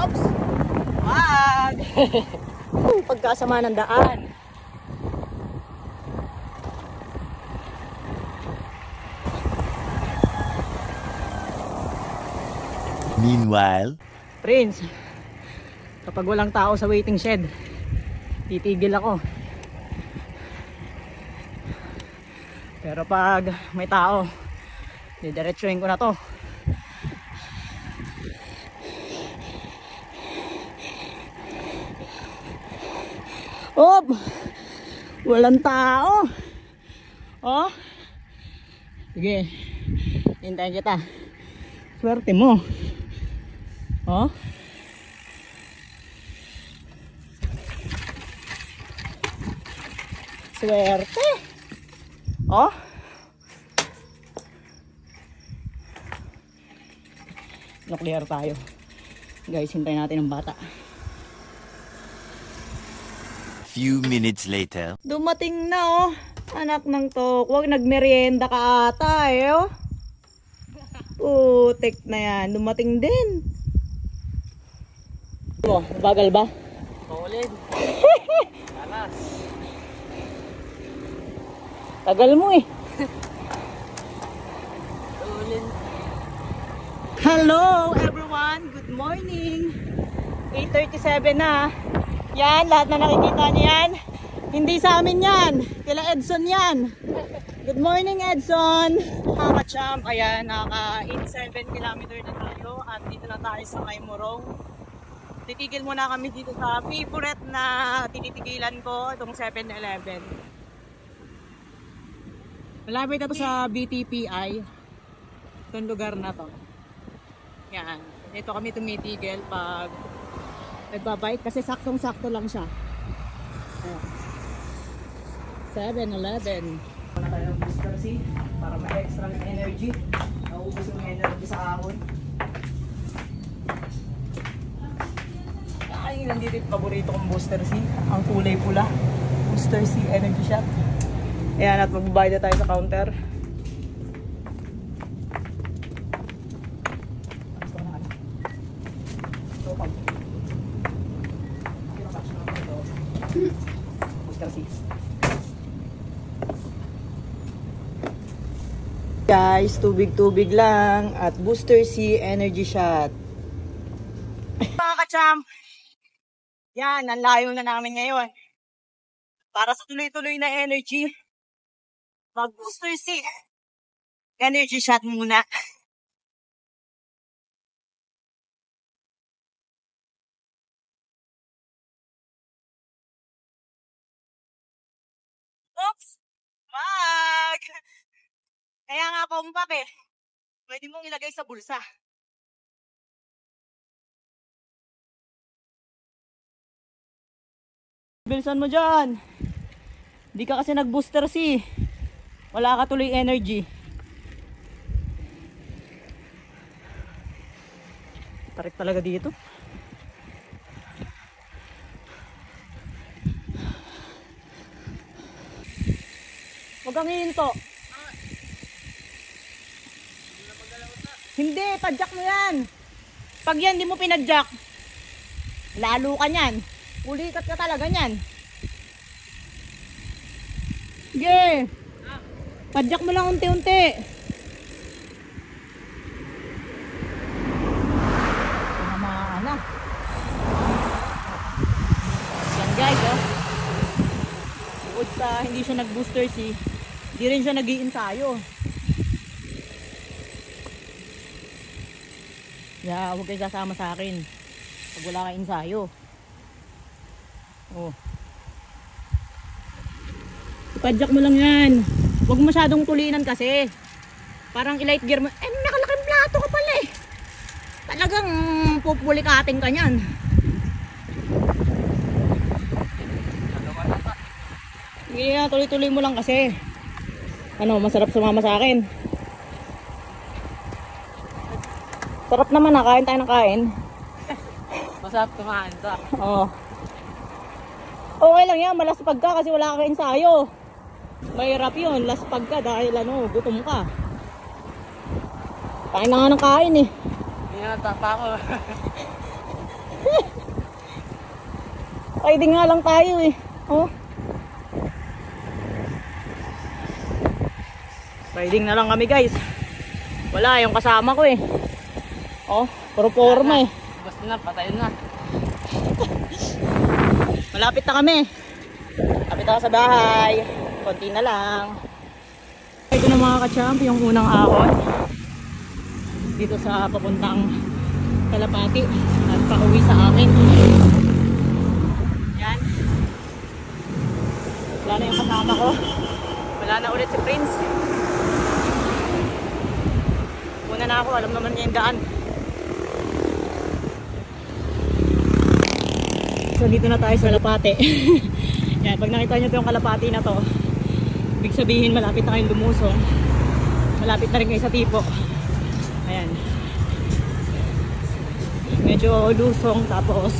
Oops! Wag! Pagkasama ng daan. Meanwhile, Prince, kapag walang tao sa waiting shed, titigil ako. Pero pag may tao, didiretsuhin ko na to. Op! Walang tao. Oh. Sige. Hintayin kita. Swerte mo. Oh. Swerte. Oh. Clear tayo. Guys, hintayin natin ang bata. few minutes later. Dumating na oh. Anak ng tokwag, nagmerienda ka ata eh oh. Putik na yan, dumating din. Oh, bagal ba? Paulin. Alas. Tagal mo eh. Paulin. Hello everyone, good morning. 8:37 na. Yan, lahat na nakikita niyo yan. Hindi sa amin yan, kila Edson yan. Good morning Edson. Mga ka-champ, ayan, naka 87 km na tayo at dito na tayo sa Maymorong. Titigil muna kami dito sa favorite na tinitigilan ko, itong 7-Eleven. Malapit na to sa BTPI, itong lugar na to. Yan, dito kami tumitigil pag nagbabike kasi saktong-sakto lang siya. 7-Eleven. Wala tayo ng booster C para may extra energy. Naubos yung energy sa ahon. Ay, nandito yung paborito kong booster C. Ang kulay pula. Booster C energy shot. Ayan, at magbabayad na tayo sa counter. Booster C. Guys, tubig-tubig lang at Booster C energy shot. Mga ka-champ, yan, ang layo na namin ngayon. Para sa tuloy-tuloy na energy, mag Booster C energy shot muna. Oops! Wag! Kaya nga pumpak eh. Pwede mong ilagay sa bulsa. Bilisan mo dyan. Hindi ka kasi nag-booster C. Wala ka tuloy energy. Tarik talaga dito. Huwag kang hihinto. Hindi, padjak mo yan. Pag yan, di mo pinadjak, lalo ka nyan. Ulikat ka talaga nyan. Sige. Padjak mo lang unti-unti. Tama na. Yan guys, oh. Bukod sa hindi siya nag-booster C, di rin siya nag-iinsayo. Yeah, huwag kayo sasama sa akin pag wala kang ensayo. Oh. Ipadjak mo lang yan. Huwag masyadong tulinan kasi. Parang i-light gear mo. Eh, nakalaking plato ka pala eh. Talagang pupulikating ka nyan. Yeah, tuloy-tuloy mo lang kasi. Ano, masarap sumama sa akin. Sarap naman na, kain tayo ng kain. Masarap kumain to. Oo. Okay lang yan, malaspag ka kasi wala kang ensayo. Mahirap yun, laspag ka dahil ano, gutom ka. Kain na nga ng kain eh. Hindi na tapa ko. Riding nga lang tayo eh. Oh. Riding na lang kami guys. Wala yung kasama ko eh. Oh, puro forma eh. Basta na, patayin na. Malapit na kami. Malapit ako sa bahay. Konti na lang. Ito na mga ka-champ, yung unang ahon. Dito sa papuntang Kalapati. At pauwi sa akin. Yan. Wala na yung kasama ko. Wala na ulit si Prince. Una na ako, alam naman niya yung daan. So dito na tayo sa Kalapati. Yan, pag nakita nyo ito yung Kalapati na to, ibig sabihin malapit na kayong lumusong. Malapit na rin kayo sa tipo. Ayan. Medyo lusong tapos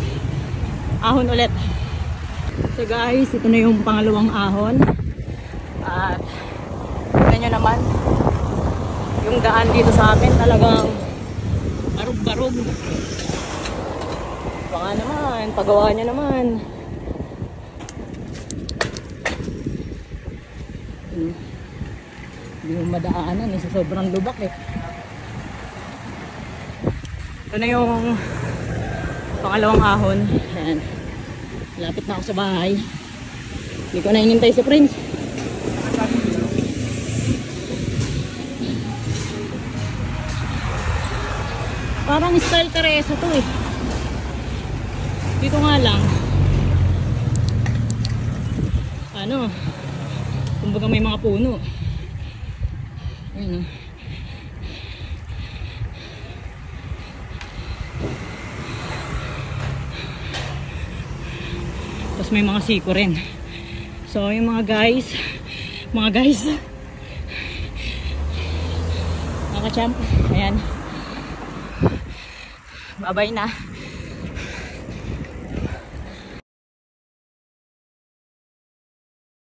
ahon ulit. So guys, ito na yung pangalawang ahon. At tignan nyo naman yung daan dito sa amin, talagang barog-barog. Baka naman, pagawa nyo naman. Hindi mo madaanan eh, sa sobrang lubak eh. Ito na yung pangalawang ahon. Ayan. Lapit na ako sa bahay. Hindi ko na inintay si Prince. Parang style Teresa to eh. Dito nga lang. Ano? Kumbaga may mga puno. Ayun oh. Tapos may mga siko rin. So yung mga guys, mga ka-champ, ayan. Bye-bye na.